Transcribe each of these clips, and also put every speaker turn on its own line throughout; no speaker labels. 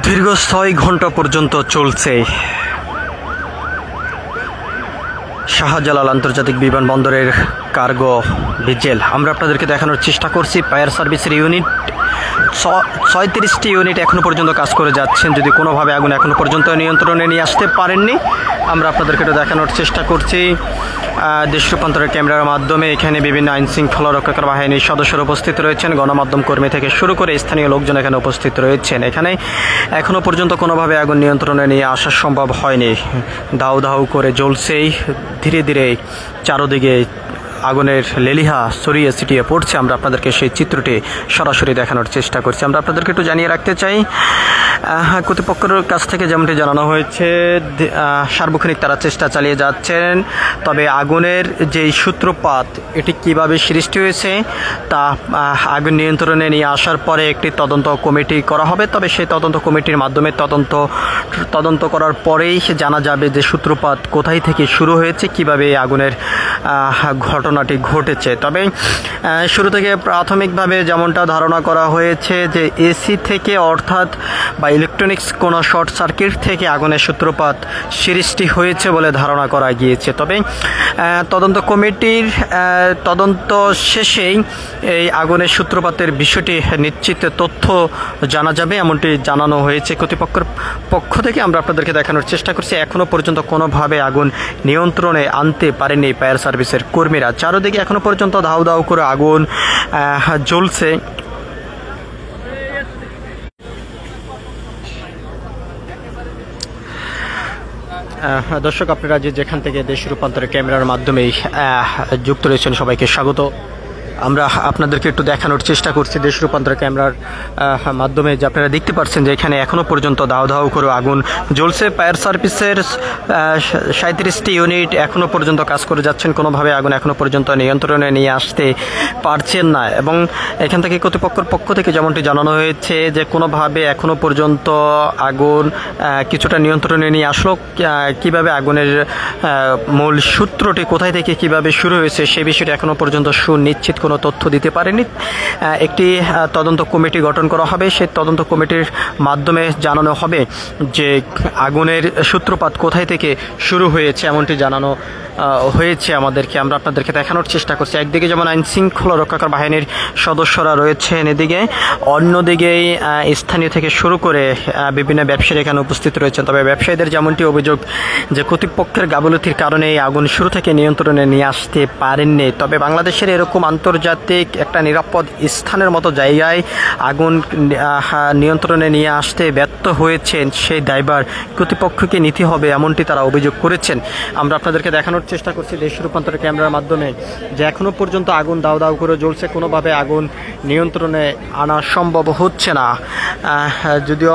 দীর্ঘ ৬ ঘন্টা পর্যন্ত চলছে শাহজালাল আন্তর্জাতিক বিমানবন্দরের কার্গো ভিজেল। আমরা আপনাদেরকে দেখানোর চেষ্টা করছি ফায়ার সার্ভিসের ইউনিট ৩৬টি ইউনিট এখনও পর্যন্ত কাজ করে যাচ্ছেন। যদি কোনোভাবে আগুন এখনও পর্যন্ত নিয়ন্ত্রণে নিয়ে আসতে পারেননি, আমরা আপনাদেরকে এটা দেখানোর চেষ্টা করছি দেশ রূপান্তরের ক্যামেরার মাধ্যমে। এখানে বিভিন্ন আইন শৃঙ্খলা রক্ষাকারী বাহিনীর সদস্যরা উপস্থিত রয়েছেন, গণমাধ্যম কর্মী থেকে শুরু করে স্থানীয় লোকজন এখানে উপস্থিত রয়েছেন। এখানে এখনও পর্যন্ত কোনোভাবে আগুন নিয়ন্ত্রণে নিয়ে আসা সম্ভব হয়নি। দাউ দাউ করে জ্বলছেই, ধীরে ধীরে চারদিকে আগুনের লেলিহা ছড়িয়ে ছিটিয়ে পড়ছে। আমরা আপনাদেরকে সেই চিত্রটি সরাসরি দেখানোর চেষ্টা করছি। আমরা আপনাদেরকে একটু জানিয়ে রাখতে চাই, কর্তৃপক্ষের কাছ থেকে যেমনটি জানানো হয়েছে সার্বক্ষণিক তারা চেষ্টা চালিয়ে যাচ্ছেন। তবে আগুনের যেই সূত্রপাত এটি কিভাবে সৃষ্টি হয়েছে তা আগুন নিয়ন্ত্রণে নিয়ে আসার পরে একটি তদন্ত কমিটি করা হবে। তবে সেই তদন্ত কমিটির মাধ্যমে তদন্ত করার পরেই জানা যাবে যে সূত্রপাত কোথায় থেকে শুরু হয়েছে, কিভাবে এই আগুনের ঘটনাটি ঘটেছে। তবে শুরু থেকে প্রাথমিকভাবে যেমনটা ধারণা করা হয়েছে যে এসি থেকে অর্থাৎ বা ইলেকট্রনিক্স কোনো শর্ট সার্কিট থেকে আগুনের সূত্রপাত সৃষ্টি হয়েছে বলে ধারণা করা গিয়েছে। তবে তদন্ত কমিটির তদন্ত শেষেই এই আগুনের সূত্রপাতের বিষয়টি নিশ্চিত তথ্য জানা যাবে, এমনটি জানানো হয়েছে কর্তৃপক্ষের পক্ষ থেকে। আমরা আপনাদেরকে দেখানোর চেষ্টা করছি এখনও পর্যন্ত কোনোভাবে আগুন নিয়ন্ত্রণে আনতে পারেনি ফায়ার সার্ভিসের কর্মীরা। চারদিকে এখনও পর্যন্ত ধাউ ধাউ করে আগুন জ্বলছে। দর্শক, আপনারা যেখান থেকে দেশ রূপান্তরের ক্যামেরার মাধ্যমে যুক্ত রয়েছেন সবাইকে স্বাগত। আমরা আপনাদেরকে একটু দেখানোর চেষ্টা করছি দেশ রূপান্তরের ক্যামেরার মাধ্যমে, যে আপনারা দেখতে পাচ্ছেন যে এখানে এখনও পর্যন্ত দাউ দাউ করে আগুন জ্বলছে। ফায়ার সার্ভিসের ৩৭টি ইউনিট এখনও পর্যন্ত কাজ করে যাচ্ছেন, কোনোভাবে আগুন এখনও পর্যন্ত নিয়ন্ত্রণে নিয়ে আসতে পারছেন না। এবং এখান থেকে কর্তৃপক্ষের পক্ষ থেকে যেমনটি জানানো হয়েছে যে কোনোভাবে এখনও পর্যন্ত আগুন কিছুটা নিয়ন্ত্রণে নিয়ে আসলো, কিভাবে আগুনের মূল সূত্রটি কোথায় থেকে কিভাবে শুরু হয়েছে সে বিষয়টি এখনও পর্যন্ত সুনিশ্চিত কোনো তথ্য দিতে পারেনি। একটি তদন্ত কমিটি গঠন করা হবে, সেই তদন্ত কমিটির মাধ্যমে জানানো হবে যে আগুনের সূত্রপাত কোথায় থেকে শুরু হয়েছে, এমনটি জানানো হয়েছে আমাদেরকে। আমরা আপনাদেরকে দেখানোর চেষ্টা করছি একদিকে যেমন আইন শৃঙ্খলা রক্ষাকারী বাহিনীর সদস্যরা রয়েছেন, এদিকে অন্যদিকেই স্থানীয় থেকে শুরু করে বিভিন্ন ব্যবসায়ী এখানে উপস্থিত রয়েছেন। তবে ব্যবসায়ীদের যেমনটি অভিযোগ যে কর্তৃপক্ষের গাফিলতির কারণে এই আগুন শুরু থেকে নিয়ন্ত্রণে নিয়ে আসতে পারেননি। তবে বাংলাদেশের এরকম আন্তর্জাতিক একটা নিরাপদ স্থানের মতো জায়গায় আগুন নিয়ন্ত্রণে নিয়ে আসতে ব্যর্থ হয়েছেন, সেই দায়ভার কর্তৃপক্ষকে নিতে হবে, এমনটি তারা অভিযোগ করেছেন। আমরা আপনাদেরকে দেখানোর চেষ্টা করছি দেশ রূপান্তরের ক্যামেরার মাধ্যমে যে এখনও পর্যন্ত আগুন দাউ দাউ করে জ্বলছে, কোনোভাবে আগুন নিয়ন্ত্রণে আনা সম্ভব হচ্ছে না। যদিও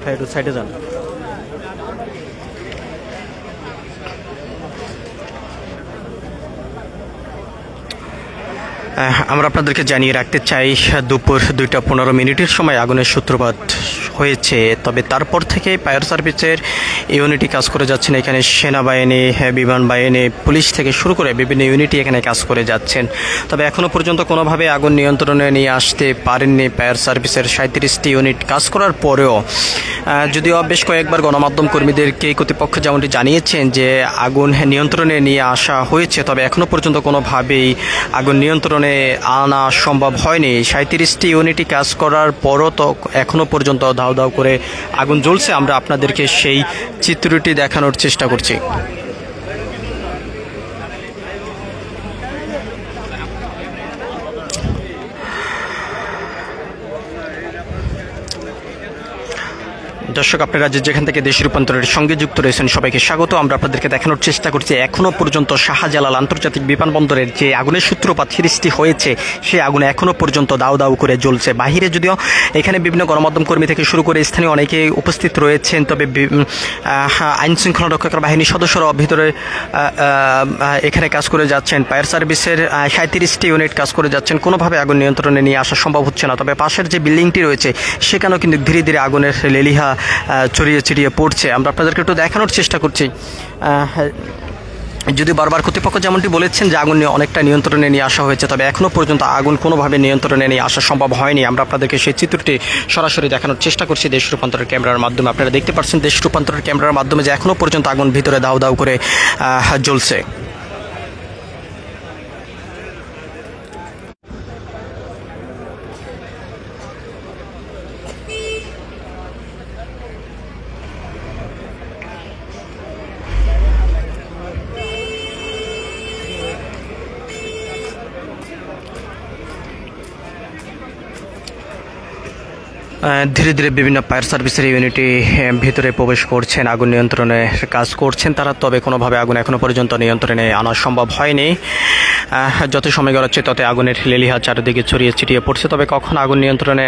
ভাই একটু সাইডে যান। আমরা আপনাদেরকে জানিয়ে রাখতে চাই দুপুর 2:15 সময় আগুনের সূত্রপাত হয়েছে। তবে তারপর থেকে ফায়ার সার্ভিসের ইউনিটি কাজ করে যাচ্ছেন। এখানে সেনাবাহিনী, বিমান বাহিনী, পুলিশ থেকে শুরু করে বিভিন্ন ইউনিটি এখানে কাজ করে যাচ্ছেন। তবে এখনও পর্যন্ত কোনোভাবে আগুন নিয়ন্ত্রণে নিয়ে আসতে পারেননি ফায়ার সার্ভিসের 37টি ইউনিট কাজ করার পরেও। যদিও বেশ কয়েকবার গণমাধ্যম কর্মীদেরকে কর্তৃপক্ষ যেমনটি জানিয়েছেন যে আগুন নিয়ন্ত্রণে নিয়ে আসা হয়েছে, তবে এখনও পর্যন্ত কোনোভাবেই আগুন নিয়ন্ত্রণে আনা সম্ভব হয়নি। 37টি ইউনিটি কাজ করার পরও তো এখনও পর্যন্ত দাউ দাউ করে আগুন জ্বলছে। আমরা আপনাদেরকে সেই চিত্রটি দেখানোর চেষ্টা করছি। দর্শক, আপনারা যেখান থেকে দেশ রূপান্তরের সঙ্গে যুক্ত রয়েছেন সবাইকে স্বাগত। আমরা আপনাদেরকে দেখানোর চেষ্টা করছি এখনও পর্যন্ত শাহজালাল আন্তর্জাতিক বিমানবন্দরের যে আগুনের সূত্রপাত সৃষ্টি হয়েছে সেই আগুন এখনও পর্যন্ত দাউ দাউ করে জ্বলছে। বাহিরে যদিও এখানে বিভিন্ন গণমাধ্যম কর্মী থেকে শুরু করে স্থানীয় অনেকে উপস্থিত রয়েছেন, তবে আইনশৃঙ্খলা রক্ষাকারী বাহিনীর সদস্যরা ভিতরে এখানে কাজ করে যাচ্ছেন। ফায়ার সার্ভিসের 37টি ইউনিট কাজ করে যাচ্ছেন। কোনোভাবে আগুন নিয়ন্ত্রণে নিয়ে আসা সম্ভব হচ্ছে না। তবে পাশের যে বিল্ডিংটি রয়েছে সেখানেও কিন্তু ধীরে ধীরে আগুনের লেলিহা ছড়িয়ে ছিটিয়ে পড়ছে। আমরা আপনাদেরকে একটু দেখানোর চেষ্টা করছি। যদি বারবার কর্তৃপক্ষ যেমনটি বলেছেন যে আগুন অনেকটা নিয়ন্ত্রণে নিয়ে আসা হয়েছে, তবে এখনও পর্যন্ত আগুন কোনোভাবে নিয়ন্ত্রণে নিয়ে আসা সম্ভব হয়নি। আমরা আপনাদেরকে সেই চিত্রটি সরাসরি দেখানোর চেষ্টা করছি দেশ রূপান্তরের ক্যামেরার মাধ্যমে। আপনারা দেখতে পাচ্ছেন দেশ রূপান্তরের ক্যামেরার মাধ্যমে যে এখনও পর্যন্ত আগুন ভিতরে দাউ দাউ করে জ্বলছে। ধীরে ধীরে বিভিন্ন ফায়ার সার্ভিসের ইউনিটি ভিতরে প্রবেশ করছেন, আগুন নিয়ন্ত্রণে কাজ করছেন তারা। তবে কোনোভাবে আগুন এখনও পর্যন্ত নিয়ন্ত্রণে আনা সম্ভব হয়নি। যত সময় গড়াচ্ছে তত আগুনের লেলিহা চারিদিকে ছড়িয়ে ছিটিয়ে পড়ছে। তবে কখন আগুন নিয়ন্ত্রণে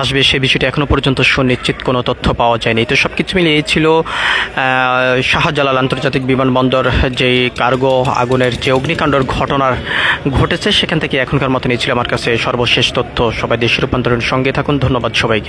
আসবে সে বিষয়টি এখনও পর্যন্ত সুনিশ্চিত কোনো তথ্য পাওয়া যায়নি। তো সব কিছু মিলিয়ে ছিল শাহজালাল আন্তর্জাতিক বিমানবন্দর যে কার্গো আগুনের যে অগ্নিকাণ্ডের ঘটনা ঘটেছে সেখান থেকে এখনকার মতো নিয়েছিল আমার কাছে সর্বশেষ তথ্য। সবাই দেশ রূপান্তরের সঙ্গে থাকুন। ধন্যবাদ সবাইকে।